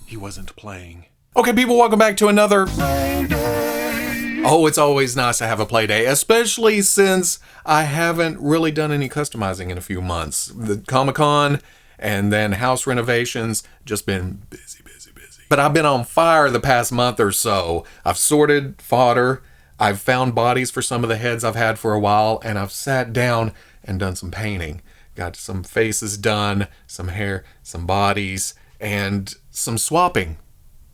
He wasn't playing. Okay, people, welcome back to another... Oh, it's always nice to have a play day, especially since I haven't really done any customizing in a few months. The Comic-Con and then house renovations, just been busy. But I've been on fire the past month or so. I've sorted fodder, I've found bodies for some of the heads I've had for a while, and I've sat down and done some painting. Got some faces done, some hair, some bodies, and some swapping.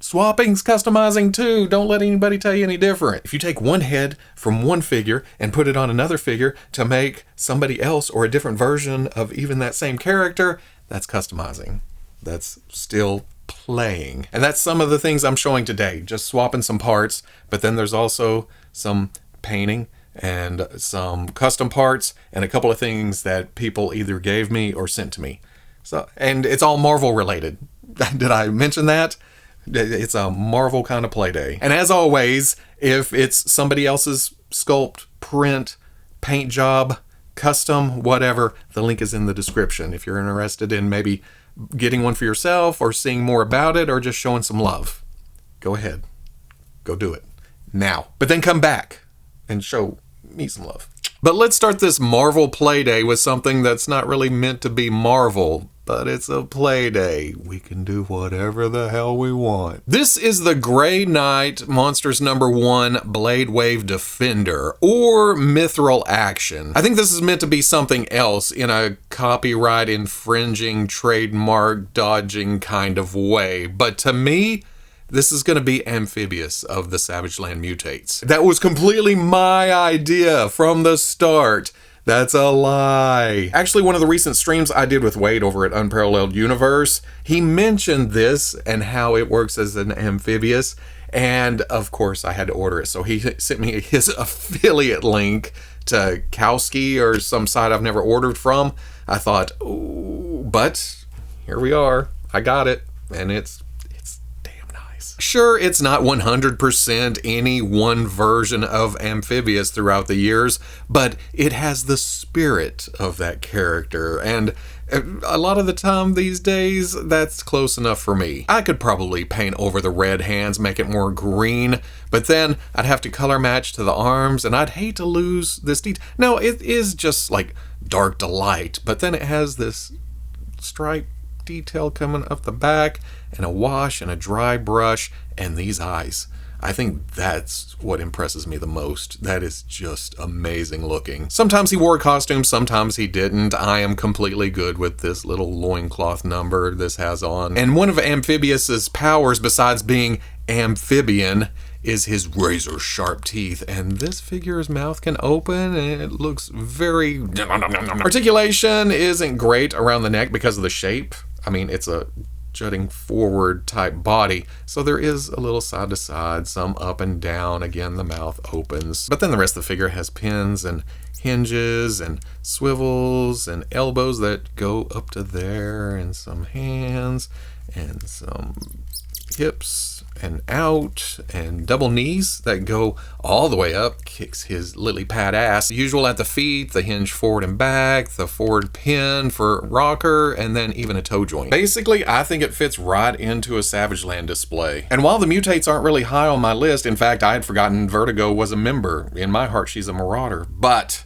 Swapping's customizing too. Don't let anybody tell you any different. If you take one head from one figure and put it on another figure to make somebody else or a different version of even that same character, that's customizing. That's still playing. And that's some of the things I'm showing today. Just swapping some parts, but then there's also some painting and some custom parts and a couple of things that people either gave me or sent to me. So, and it's all Marvel related. Did I mention that? It's a Marvel kind of play day. And as always, if it's somebody else's sculpt, print, paint job, custom, whatever, the link is in the description. If you're interested in maybe getting one for yourself or seeing more about it or just showing some love, go ahead. Go do it now. But then come back and show me some love. But let's start this Marvel play day with something that's not really meant to be Marvel, but it's a play day. We can do whatever the hell we want. This is the Grey Knight Monsters #1 Blade Wave Defender, or Mithril Action. I think this is meant to be something else in a copyright infringing, trademark dodging kind of way, but to me, this is going to be Amphibious of the Savage Land Mutates. That was completely my idea from the start. That's a lie. Actually, one of the recent streams I did with Wade over at Unparalleled Universe, he mentioned this and how it works as an Amphibious, and of course I had to order it. So he sent me his affiliate link to Kowski or some site I've never ordered from. I thought, ooh, but here we are. I got it, and it's sure, it's not 100% any one version of Amphibious throughout the years, but it has the spirit of that character, and a lot of the time these days, that's close enough for me. I could probably paint over the red hands, make it more green, but then I'd have to color match to the arms, and I'd hate to lose this detail. No, it is just like dark to light, but then it has this stripe detail coming up the back, and a wash and a dry brush, and these eyes. I think that's what impresses me the most. That is just amazing looking. Sometimes he wore a costume, sometimes he didn't. I am completely good with this little loincloth number this has on. And one of Amphibious's powers, besides being amphibian, is his razor sharp teeth, and this figure's mouth can open and it looks very... Articulation isn't great around the neck because of the shape. I mean, it's a jutting forward type body, so there is a little side to side, some up and down. Again, the mouth opens, but then the rest of the figure has pins and hinges and swivels and elbows that go up to there, and some hands and some hips and out, and double knees that go all the way up, kicks his lily pad ass. Usual at the feet, the hinge forward and back, the forward pin for rocker, and then even a toe joint. Basically, I think it fits right into a Savage Land display. And while the Mutates aren't really high on my list, in fact, I had forgotten Vertigo was a member. In my heart, she's a Marauder, but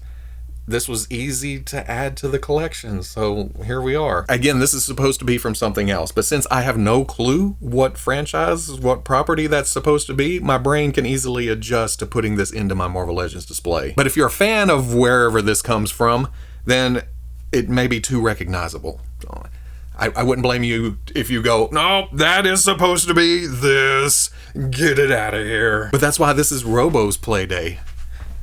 this was easy to add to the collection, so here we are. Again, this is supposed to be from something else, but since I have no clue what franchise, what property that's supposed to be, my brain can easily adjust to putting this into my Marvel Legends display. But if you're a fan of wherever this comes from, then it may be too recognizable. I wouldn't blame you if you go, no, that is supposed to be this, get it out of here. But that's why this is Robo's play day.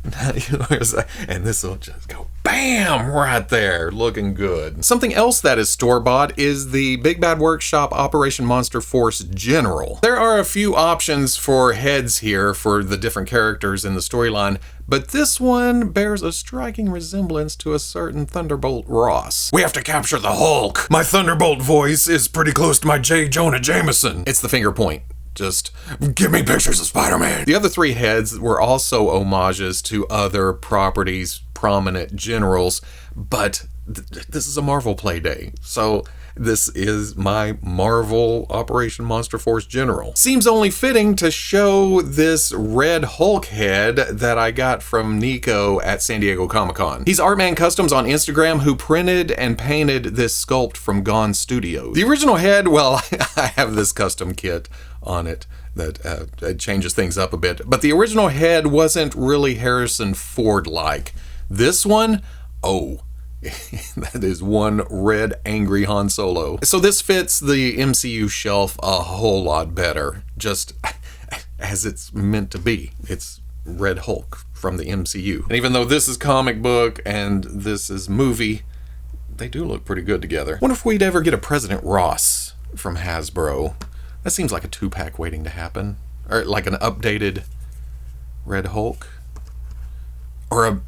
And this will just go bam right there, looking good. Something else that is store-bought is the Big Bad Workshop Operation Monster Force General. There are a few options for heads here for the different characters in the storyline, but this one bears a striking resemblance to a certain Thunderbolt Ross. We have to capture the Hulk. My Thunderbolt voice is pretty close to my J. Jonah Jameson. It's the finger point. Just give me pictures of Spider-Man. The other three heads were also homages to other properties' prominent generals, but this is a Marvel play day, so This is my Marvel Operation Monster Force General. Seems only fitting to show this red Hulk head that I got from Nico at San Diego Comic-Con. He's Artman Customs on Instagram, who printed and painted this sculpt from Gone Studios. The original head, well, I have this custom kit on it that changes things up a bit, but the original head wasn't really Harrison Ford-like. This one, oh, that is one red angry Han Solo. So this fits the MCU shelf a whole lot better, just as it's meant to be. It's Red Hulk from the MCU. And even though this is comic book and this is movie, they do look pretty good together. Wonder if we'd ever get a President Ross from Hasbro. That seems like a 2-pack waiting to happen. Or like an updated Red Hulk. Or a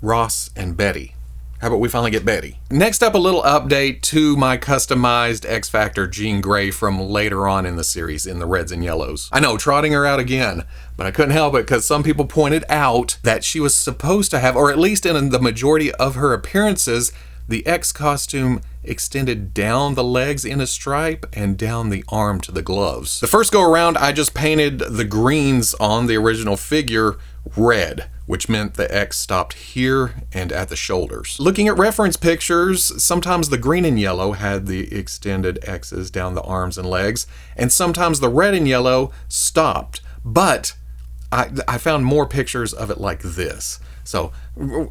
Ross and Betty. How about we finally get Betty? Next up, a little update to my customized X-Factor Jean Grey from later on in the series in the reds and yellows. I know, trotting her out again, but I couldn't help it because some people pointed out that she was supposed to have, or at least in the majority of her appearances, the X costume extended down the legs in a stripe and down the arm to the gloves. The first go around, I just painted the greens on the original figure red, which meant the X stopped here and at the shoulders. Looking at reference pictures, sometimes the green and yellow had the extended X's down the arms and legs, and sometimes the red and yellow stopped. But I found more pictures of it like this. So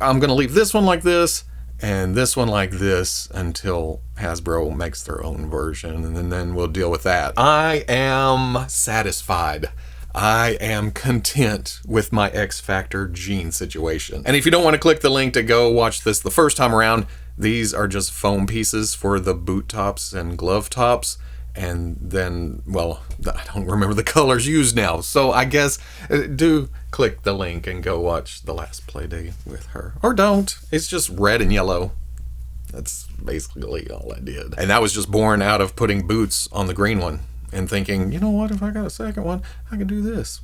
I'm gonna leave this one like this, and this one like this until Hasbro makes their own version, and then we'll deal with that. I am satisfied. I am content with my X-Factor Jean situation. And if you don't want to click the link to go watch this the first time around, these are just foam pieces for the boot tops and glove tops. And then, well, I don't remember the colors used now. So I guess do click the link and go watch the last Playday with her. Or don't. It's just red and yellow. That's basically all I did. And that was just born out of putting boots on the green one and thinking, you know what, if I got a second one, I can do this.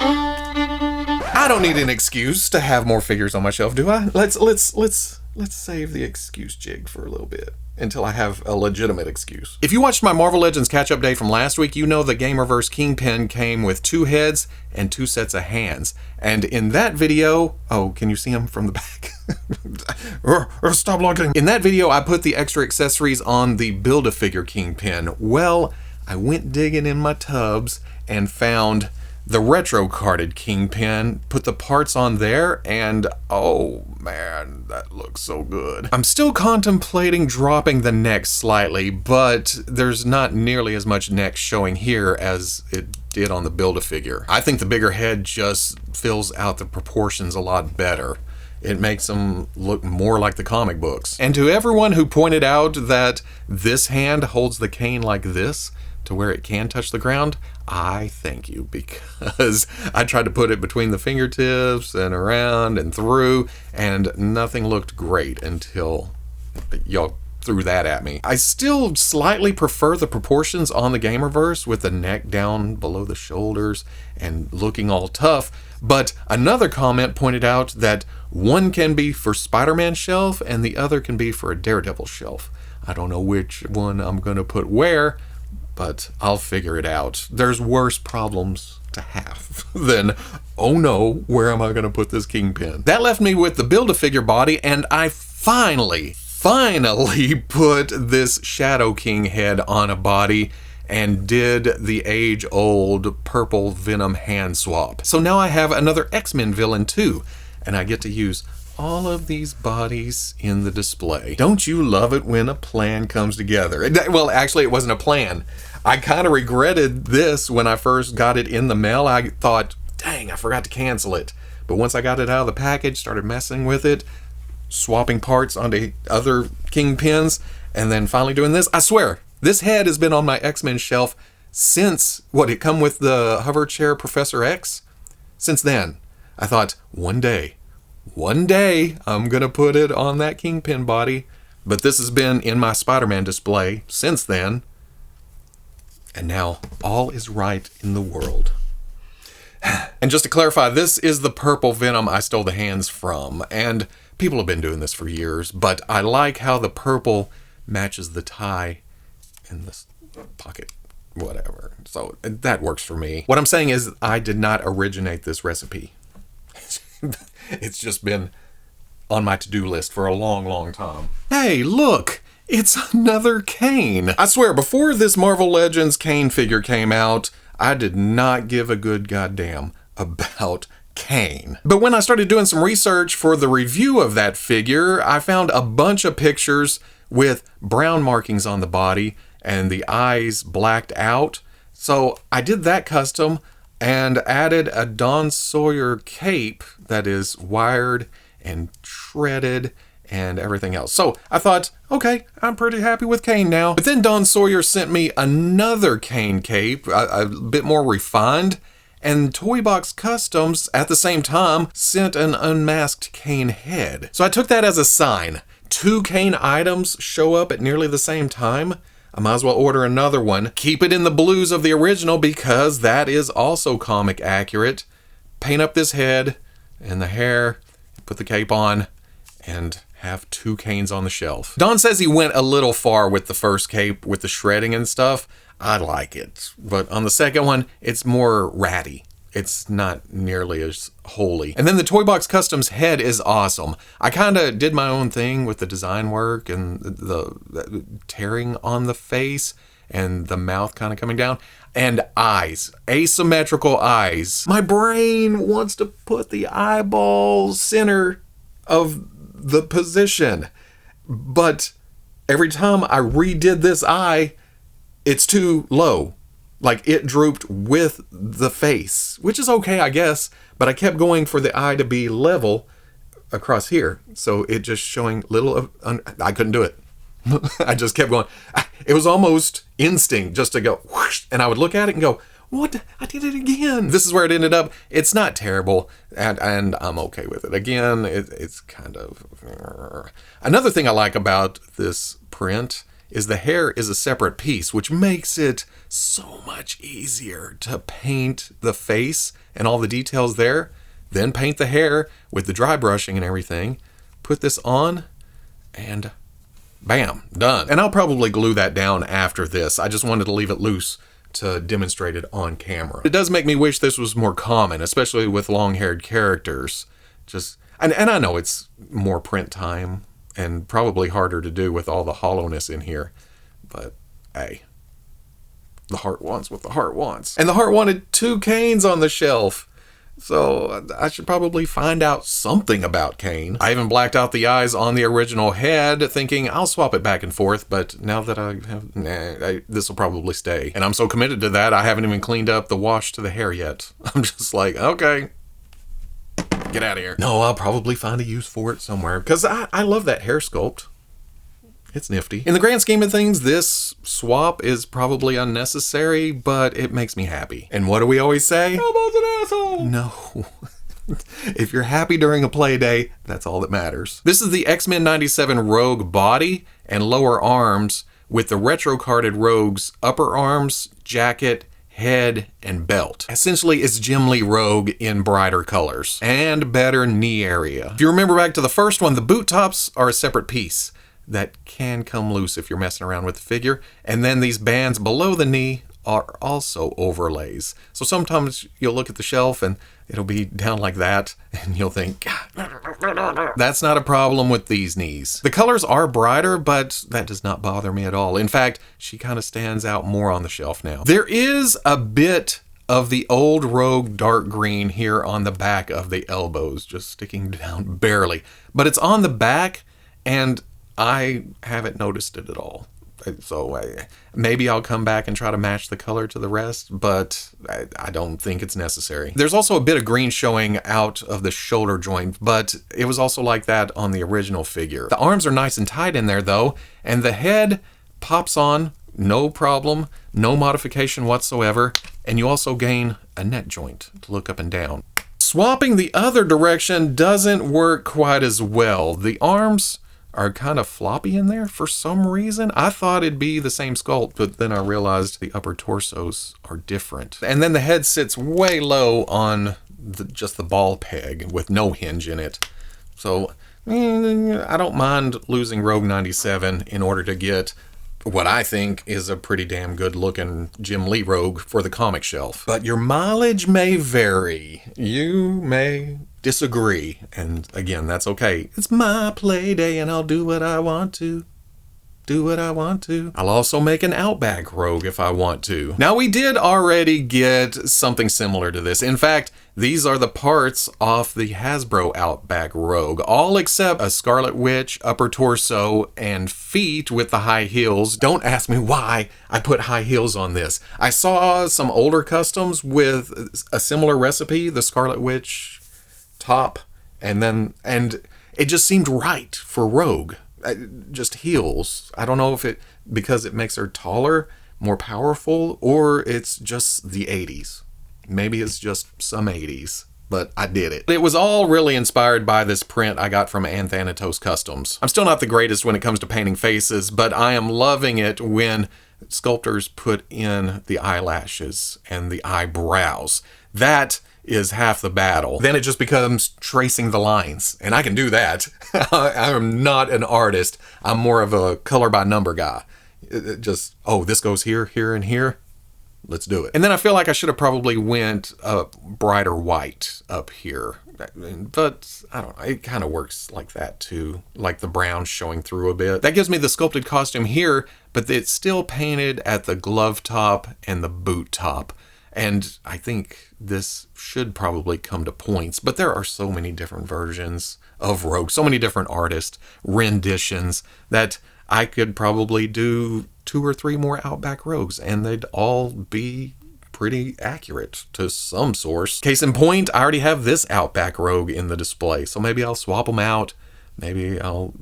I don't need an excuse to have more figures on my shelf, do I? Let's save the excuse jig for a little bit until I have a legitimate excuse. If you watched my Marvel Legends catch-up day from last week, you know the Gamerverse Kingpin came with 2 heads and 2 sets of hands. And in that video, oh, can you see him from the back? Stop looking. In that video, I put the extra accessories on the Build-A-Figure Kingpin. Well, I went digging in my tubs and found the retro carded Kingpin, put the parts on there, and oh man, that looks so good. I'm still contemplating dropping the neck slightly, but there's not nearly as much neck showing here as it did on the Build-A-Figure. I think the bigger head just fills out the proportions a lot better. It makes them look more like the comic books. And to everyone who pointed out that this hand holds the Kaine like this, to where it can touch the ground, I thank you, because I tried to put it between the fingertips and around and through, and nothing looked great until y'all threw that at me. I still slightly prefer the proportions on the Gamerverse with the neck down below the shoulders and looking all tough, but another comment pointed out that one can be for Spider-Man shelf and the other can be for a Daredevil shelf. I don't know which one I'm gonna put where, but I'll figure it out. There's worse problems to have than, oh no, where am I gonna put this Kingpin? That left me with the Build-A-Figure body, and I finally put this Shadow King head on a body and did the age-old purple Venom hand swap. So now I have another X-Men villain too, and I get to use all of these bodies in the display. Don't you love it when a plan comes together? Well, actually, it wasn't a plan. I kind of regretted this when I first got it in the mail. I thought, dang, I forgot to cancel it. But once I got it out of the package, started messing with it, swapping parts onto other Kingpins, and then finally doing this, I swear, this head has been on my X-Men shelf since, it come with the hover chair Professor X? Since then. I thought, one day, I'm gonna put it on that Kingpin body, but this has been in my Spider-Man display since then, and now all is right in the world. And just to clarify, this is the purple Venom I stole the hands from, and People have been doing this for years, but I like how the purple matches the tie in this pocket, whatever. So that works for me. What I'm saying is I did not originate this recipe. It's just been on my to-do list for a long, long time. Hey, look! It's another Kaine. I swear, before this Marvel Legends Kaine figure came out, I did not give a good goddamn about Kaine. But when I started doing some research for the review of that figure, I found a bunch of pictures with brown markings on the body and the eyes blacked out. So I did that custom and added a Don Sawyer cape that is wired and shredded and everything else. So I thought, okay, I'm pretty happy with Kaine now. But then Don Sawyer sent me another Kaine cape, a bit more refined, and Toy Box Customs at the same time sent an unmasked Kaine head. So I took that as a sign. 2 Kaine items show up at nearly the same time. I might as well order another one. Keep it in the blues of the original because that is also comic accurate. Paint up this head and the hair, put the cape on, and have 2 Kaines on the shelf. Don says he went a little far with the first cape with the shredding and stuff. I like it, but on the second one, it's more ratty. It's not nearly as holy. And then the Toy Box Customs head is awesome. I kind of did my own thing with the design work and the tearing on the face and the mouth kind of coming down. And eyes, asymmetrical eyes. My brain wants to put the eyeball center of the position, but every time I redid this eye, it's too low. Like it drooped with the face, which is okay, I guess, but I kept going for the eye to be level across here. So it just showing little of, I couldn't do it. I just kept going. It was almost instinct just to go whoosh, and I would look at it and go, what? I did it again. This is where it ended up. It's not terrible, and I'm okay with it. Again, it's kind of... Another thing I like about this print is the hair is a separate piece, which makes it so much easier to paint the face and all the details there, then paint the hair with the dry brushing and everything, put this on, and bam, done. And I'll probably glue that down after this. I just wanted to leave it loose to demonstrate it on camera. It does make me wish this was more common, especially with long-haired characters. And I know it's more print time and probably harder to do with all the hollowness in here, but hey, the heart wants what the heart wants. And the heart wanted 2 Kaines on the shelf, so I should probably find out something about Kaine. I even blacked out the eyes on the original head, thinking I'll swap it back and forth, but now that I have, this will probably stay. And I'm so committed to that, I haven't even cleaned up the wash to the hair yet. I'm just like, okay, get out of here. No, I'll probably find a use for it somewhere, because I love that hair sculpt. It's nifty. In the grand scheme of things, this swap is probably unnecessary, but it makes me happy. And what do we always say? Robo's an asshole! No. If you're happy during a play day, that's all that matters. This is the X-Men 97 Rogue body and lower arms with the retro-carded Rogue's upper arms, jacket, head, and belt. Essentially, it's Jim Lee Rogue in brighter colors and better knee area. If you remember back to the first one, the boot tops are a separate piece that can come loose if you're messing around with the figure. And then these bands below the knee are also overlays. So sometimes you'll look at the shelf and it'll be down like that and you'll think, that's not a problem with these knees. The colors are brighter, but that does not bother me at all. In fact, she kind of stands out more on the shelf now. There is a bit of the old Rogue dark green here on the back of the elbows, just sticking down barely. But it's on the back and I haven't noticed it at all. So maybe I'll come back and try to match the color to the rest, but I don't think it's necessary. There's also a bit of green showing out of the shoulder joint, but it was also like that on the original figure. The arms are nice and tight in there though, and the head pops on, no problem, no modification whatsoever, and you also gain a neck joint to look up and down. Swapping the other direction doesn't work quite as well. The arms are kind of floppy in there for some reason. I thought it'd be the same sculpt, but then I realized the upper torsos are different. And then the head sits way low on just the ball peg with no hinge in it. So I don't mind losing Rogue 97 in order to get what I think is a pretty damn good looking Jim Lee Rogue for the comic shelf. But your mileage may vary. You may disagree. And again, that's okay. It's my play day and I'll do what I want to. I'll also make an Outback Rogue if I want to. Now, we did already get something similar to this. In fact, these are the parts off the Hasbro Outback Rogue, all except a Scarlet Witch, upper torso, and feet with the high heels. Don't ask me why I put high heels on this. I saw some older customs with a similar recipe, the Scarlet Witch top, and it just seemed right for Rogue. Just heels. I don't know if it because it makes her taller, more powerful, or it's just the 80s. Maybe it's just some 80s, but I did it. It was all really inspired by this print I got from Anthanatos Customs. I'm still not the greatest when it comes to painting faces, but I am loving it when sculptors put in the eyelashes and the eyebrows. That is half the battle. Then it just becomes tracing the lines, and I can do that. I am not an artist. I'm more of a color by number guy. Just, oh, this goes here, here, and here. Let's do it. And then I feel like I should have probably went a brighter white up here. But I don't know, it kind of works like that too, like the brown showing through a bit. That gives me the sculpted costume here, but it's still painted at the glove top and the boot top. And I think this should probably come to points, but there are so many different versions of Rogue, so many different artist renditions that I could probably do 2 or 3 more Outback Rogues and they'd all be pretty accurate to some source. Case in point, I already have this Outback Rogue in the display, so maybe I'll swap them out. Maybe I'll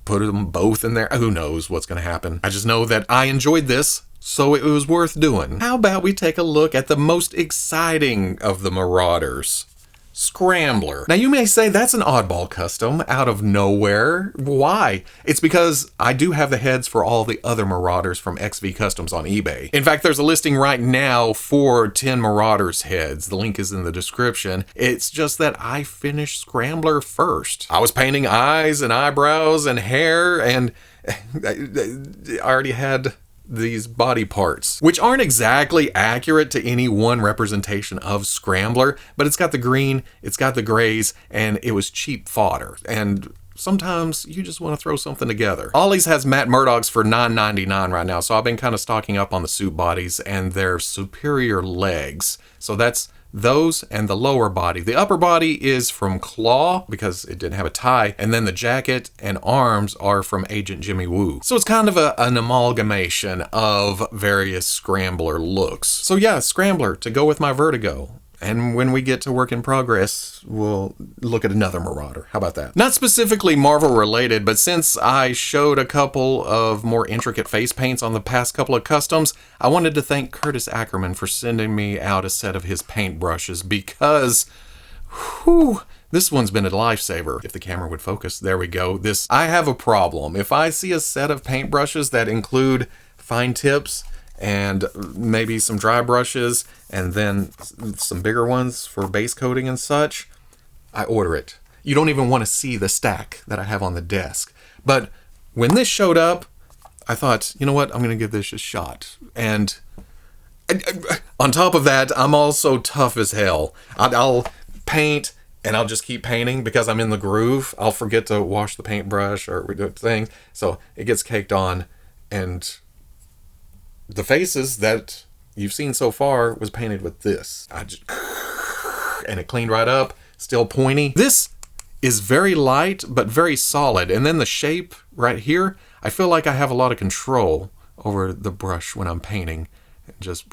put them both in there. Who knows what's going to happen. I just know that I enjoyed this, so it was worth doing. How about we take a look at the most exciting of the Marauders? Scrambler. Now you may say that's an oddball custom out of nowhere. Why? It's because I do have the heads for all the other Marauders from XV Customs on eBay. In fact, there's a listing right now for 10 Marauders heads. The link is in the description. It's just that I finished Scrambler first. I was painting eyes and eyebrows and hair, and I already had these body parts, which aren't exactly accurate to any one representation of Scrambler, but it's got the green, it's got the grays, and it was cheap fodder. And sometimes you just want to throw something together. Ollie's has Matt Murdock's for $9.99 right now, so I've been kind of stocking up on the suit bodies and their superior legs. So that's those and the lower body. The upper body is from Claw because it didn't have a tie, and then the jacket and arms are from Agent Jimmy Woo. So it's kind of an amalgamation of various Scrambler looks. So yeah, Scrambler to go with my Vertigo. And when we get to work in progress, we'll look at another Marauder. How about that? Not specifically Marvel related, but since I showed a couple of more intricate face paints on the past couple of customs, I wanted to thank Curtis Akerman for sending me out a set of his paint brushes because, whew, this one's been a lifesaver. If the camera would focus, there we go. I have a problem. If I see a set of paint brushes that include fine tips, and maybe some dry brushes, and then some bigger ones for base coating and such, I order it. You don't even want to see the stack that I have on the desk. But when this showed up, I thought, you know what, I'm going to give this a shot. And on top of that, I'm also tough as hell. I'll paint, and I'll just keep painting because I'm in the groove. I'll forget to wash the paintbrush or do thing, so it gets caked on, and the faces that you've seen so far was painted with this. And it cleaned right up, still pointy. This is very light, but very solid. And then the shape right here, I feel like I have a lot of control over the brush when I'm painting. Just,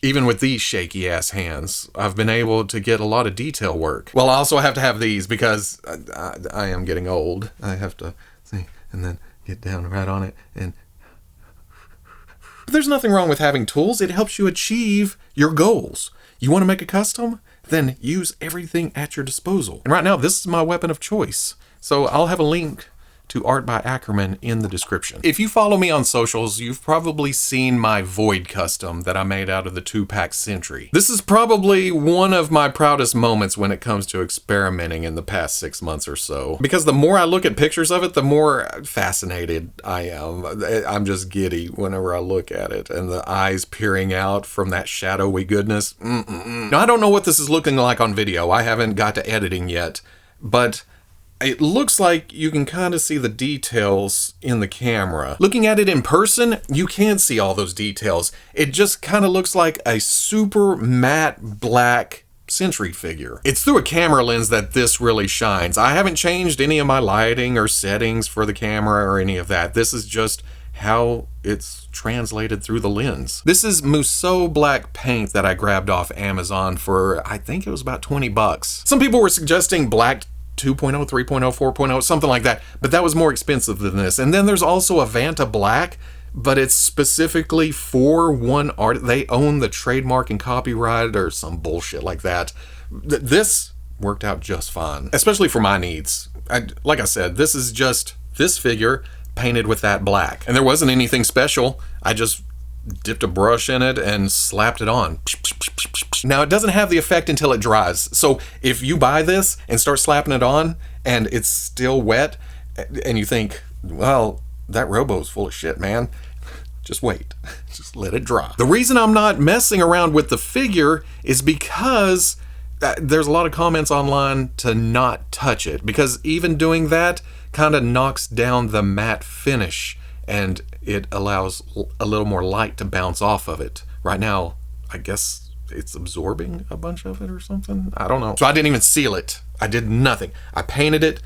even with these shaky ass hands, I've been able to get a lot of detail work. Well, I also have to have these because I am getting old. I have to see, and then get down right on it, and but there's nothing wrong with having tools. It helps you achieve your goals. You want to make a custom? Then use everything at your disposal. And right now, this is my weapon of choice. So I'll have a link to Art by Akerman in the description. If you follow me on socials, you've probably seen my Void custom that I made out of the 2-pack Sentry. This is probably one of my proudest moments when it comes to experimenting in the past 6 months or so. Because the more I look at pictures of it, the more fascinated I am. I'm just giddy whenever I look at it, and the eyes peering out from that shadowy goodness. Now, I don't know what this is looking like on video. I haven't got to editing yet, but it looks like you can kind of see the details in the camera. Looking at it in person, you can't see all those details. It just kind of looks like a super matte black Sentry figure. It's through a camera lens that this really shines. I haven't changed any of my lighting or settings for the camera or any of that. This is just how it's translated through the lens. This is Musso black paint that I grabbed off Amazon for, I think it was about 20 bucks. Some people were suggesting black 2.0, 3.0, 4.0, something like that, but that was more expensive than this. And then there's also a Vanta Black, but it's specifically for one art. They own the trademark and copyright or some bullshit like that. This worked out just fine, especially for my needs. Like I said, this is just this figure painted with that black. And there wasn't anything special. I just dipped a brush in it and slapped it on. Now, it doesn't have the effect until it dries. So if you buy this and start slapping it on and it's still wet and you think, well, that Robo's full of shit, man, just wait. Just let it dry. The reason I'm not messing around with the figure is because there's a lot of comments online to not touch it, because even doing that kind of knocks down the matte finish and it allows a little more light to bounce off of it. Right now, I guess it's absorbing a bunch of it or something. I don't know. So I didn't even seal it. I did nothing. I painted it.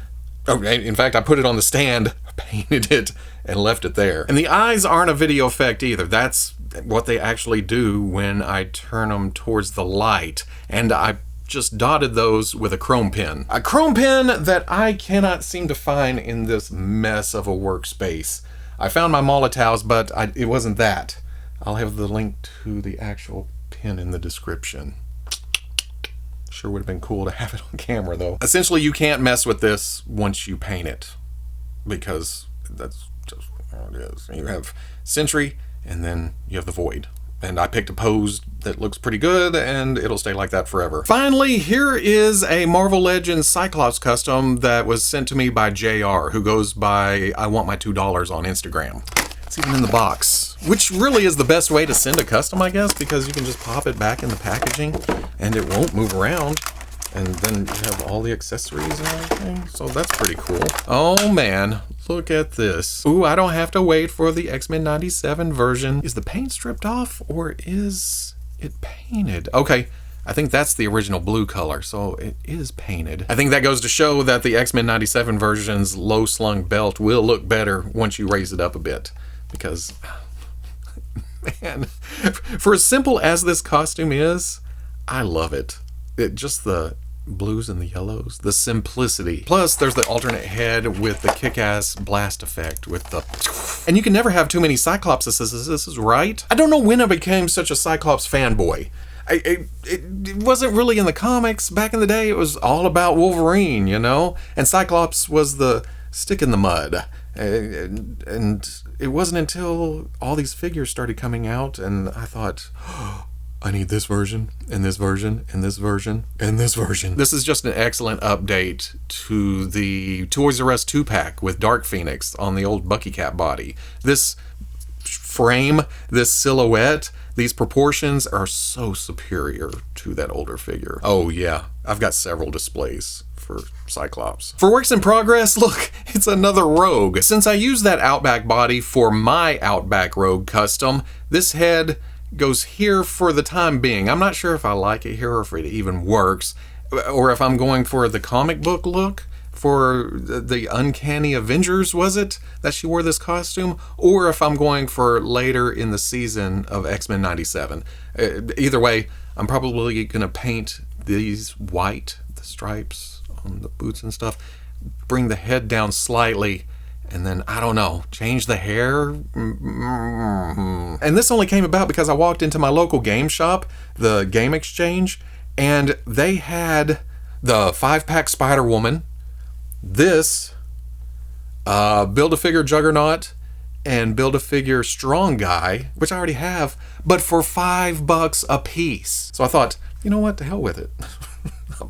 Oh, in fact, I put it on the stand, painted it, and left it there. And the eyes aren't a video effect either. That's what they actually do when I turn them towards the light. And I just dotted those with a chrome pen. A chrome pen that I cannot seem to find in this mess of a workspace. I found my Molotovs, but it wasn't that. I'll have the link to the actual pen in the description. Sure would have been cool to have it on camera, though. Essentially, you can't mess with this once you paint it, because that's just how it is. You have Sentry, and then you have the Void. And I picked a pose that looks pretty good, and it'll stay like that forever. Finally, here is a Marvel Legends Cyclops custom that was sent to me by JR, who goes by I Want My $2 on Instagram. It's even in the box, which really is the best way to send a custom, I guess, because you can just pop it back in the packaging and it won't move around. And then you have all the accessories and everything. So that's pretty cool. Oh man, look at this. Ooh, I don't have to wait for the X-Men 97 version. Is the paint stripped off or is it painted? Okay, I think that's the original blue color, so it is painted. I think that goes to show that the X-Men 97 version's low slung belt will look better once you raise it up a bit. Because, man, for as simple as this costume is, I love it. Just the blues and the yellows, the simplicity. Plus, there's the alternate head with the kick-ass blast effect with the... And you can never have too many Cyclopses, this is right. I don't know when I became such a Cyclops fanboy. It wasn't really in the comics. Back in the day, it was all about Wolverine, you know? And Cyclops was the stick in the mud. And it wasn't until all these figures started coming out and I thought, oh, I need this version, and this version, and this version, and this version. This is just an excellent update to the Toys R Us 2-pack with Dark Phoenix on the old Bucky Cap body. This frame, this silhouette, these proportions are so superior to that older figure. Oh yeah, I've got several displays for Cyclops. For works in progress, look, it's another Rogue. Since I used that Outback body for my Outback Rogue custom, this head goes here for the time being. I'm not sure if I like it here or if it even works, or if I'm going for the comic book look for the Uncanny Avengers, was it, that she wore this costume, or if I'm going for later in the season of X-Men 97. Either way, I'm probably gonna paint these white, the stripes on the boots and stuff, bring the head down slightly, and then, I don't know, change the hair? And this only came about because I walked into my local game shop, the Game Exchange, and they had the 5-pack Spider-Woman, this Build-A-Figure Juggernaut, and Build-A-Figure Strong Guy, which I already have, but for $5 a piece. So I thought, you know what, to hell with it.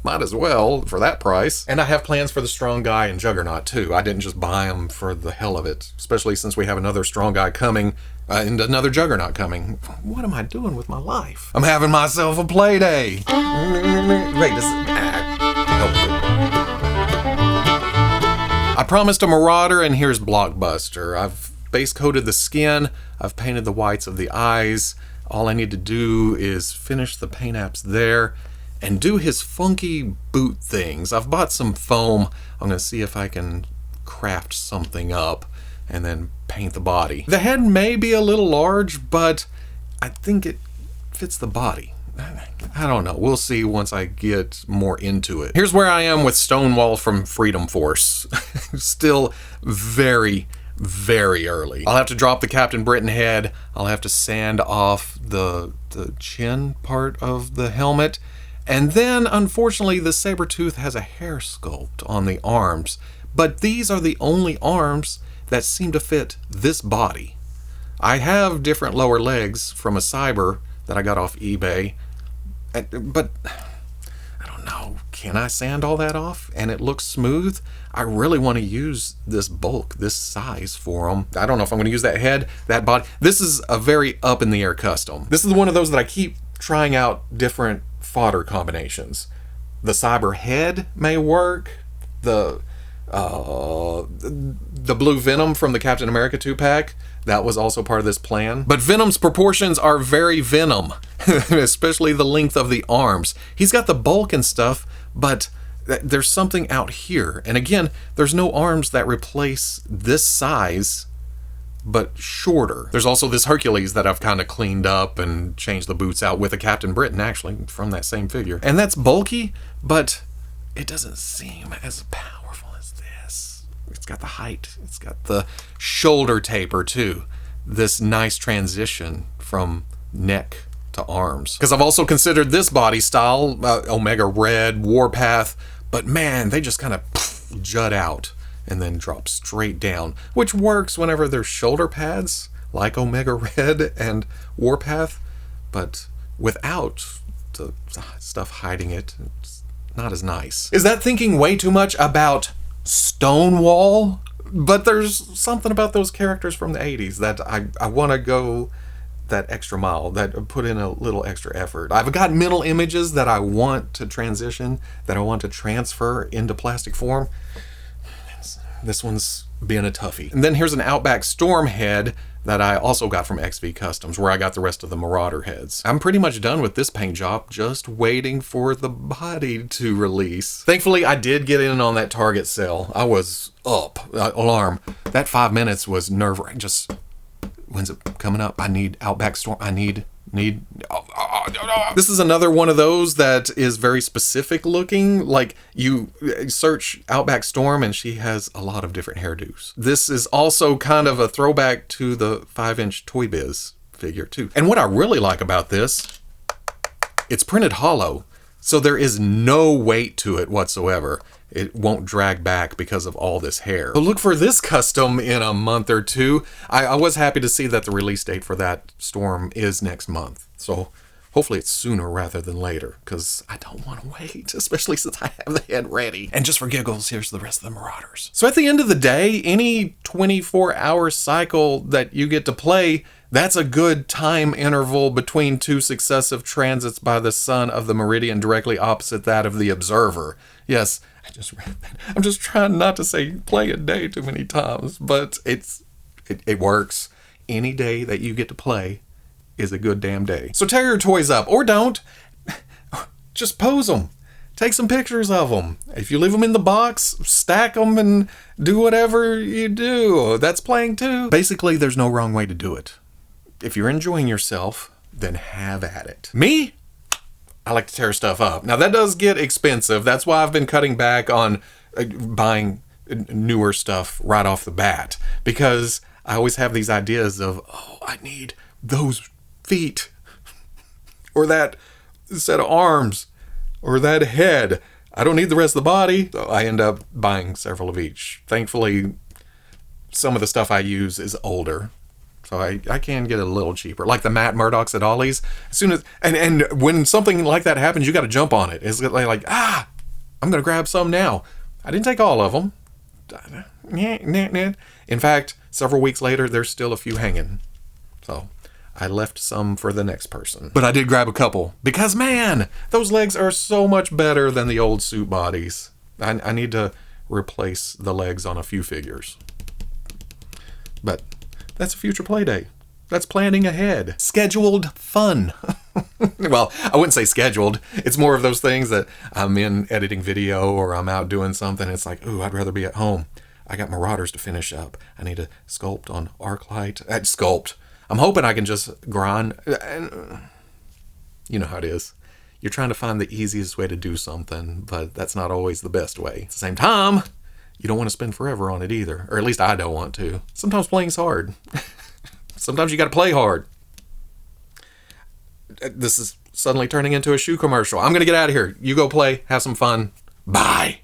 Might as well for that price. And I have plans for the Strong Guy and Juggernaut too. I didn't just buy them for the hell of it, especially since we have another Strong Guy coming and another Juggernaut coming. What am I doing with my life? I'm having myself a play day. Wait, I promised a Marauder, and here's Blockbuster. I've base coated the skin. I've painted the whites of the eyes. All I need to do is finish the paint apps there and do his funky boot things. I've bought some foam. I'm gonna see if I can craft something up and then paint the body. The head may be a little large, but I think it fits the body. I don't know. We'll see once I get more into it. Here's where I am with Stonewall from Freedom Force. Still very, very early. I'll have to drop the Captain Britain head. I'll have to sand off the chin part of the helmet. And then, unfortunately, the Sabretooth has a hair sculpt on the arms. But these are the only arms that seem to fit this body. I have different lower legs from a Cyber that I got off eBay. But I don't know, can I sand all that off and it looks smooth? I really want to use this bulk, this size for them. I don't know if I'm going to use that head, that body. This is a very up in the air custom. This is one of those that I keep trying out different fodder combinations. The Cyber head may work. The blue Venom from the Captain America 2-pack, that was also part of this plan. But Venom's proportions are very Venom, especially the length of the arms. He's got the bulk and stuff, but there's something out here. And again, there's no arms that replace this size, but shorter. There's also this Hercules that I've kind of cleaned up and changed the boots out with a Captain Britain, actually, from that same figure. And that's bulky, but it doesn't seem as powerful as this. It's got the height. It's got the shoulder taper, too. This nice transition from neck to arms. Because I've also considered this body style, Omega Red, Warpath, but man, they just kind of jut out and then drop straight down, which works whenever there's shoulder pads, like Omega Red and Warpath, but without the stuff hiding it, it's not as nice. Is that thinking way too much about Stonewall? But there's something about those characters from the 80s that I want to go that extra mile, that put in a little extra effort. I've got mental images that I want to transition, that I want to transfer into plastic form. This one's being a toughie. And then here's an Outback Storm head that I also got from XV Customs, where I got the rest of the Marauder heads. I'm pretty much done with this paint job, just waiting for the body to release. Thankfully, I did get in on that Target sale. I was up. Alarm. That 5 minutes was nerve-wracking. Just, when's it coming up? I need Outback Storm. I need. This is another one of those that is very specific looking. Like, you search Outback Storm and she has a lot of different hairdos. This is also kind of a throwback to the 5-inch Toy Biz figure too. And what I really like about this, it's printed hollow, so there is no weight to it whatsoever. It won't drag back because of all this hair. So look for this custom in a month or two. I was happy to see that the release date for that Storm is next month. So hopefully it's sooner rather than later, because I don't want to wait, especially since I have the head ready. And just for giggles, here's the rest of the Marauders. So at the end of the day, any 24-hour cycle that you get to play, that's a good time interval between two successive transits by the sun of the meridian directly opposite that of the observer. Yes, I just read that. I'm just trying not to say play a day too many times, but it works. Any day that you get to play is a good damn day. So tear your toys up, or don't. Just pose them. Take some pictures of them. If you leave them in the box, stack them and do whatever you do. That's playing too. Basically, there's no wrong way to do it. If you're enjoying yourself, then have at it. Me? I like to tear stuff up. Now that does get expensive. That's why I've been cutting back on buying newer stuff right off the bat, because I always have these ideas of, oh, I need those feet, or that set of arms, or that head. I don't need the rest of the body. So I end up buying several of each. Thankfully, some of the stuff I use is older. So I can get it a little cheaper. Like the matte Murdochs at Ollie's. As soon as and when something like that happens, you got to jump on it. It's like, I'm going to grab some now. I didn't take all of them. In fact, several weeks later, there's still a few hanging. So I left some for the next person. But I did grab a couple. Because, man, those legs are so much better than the old suit bodies. I need to replace the legs on a few figures. But that's a future play date. That's planning ahead. Scheduled fun. Well, I wouldn't say scheduled. It's more of those things that I'm in editing video or I'm out doing something. It's like, ooh, I'd rather be at home. I got Marauders to finish up. I need to sculpt on Arclight. Sculpt. I'm hoping I can just grind. You know how it is. You're trying to find the easiest way to do something, but that's not always the best way. At the same time, you don't want to spend forever on it either. Or at least I don't want to. Sometimes playing's hard. Sometimes you got to play hard. This is suddenly turning into a shoe commercial. I'm going to get out of here. You go play. Have some fun. Bye.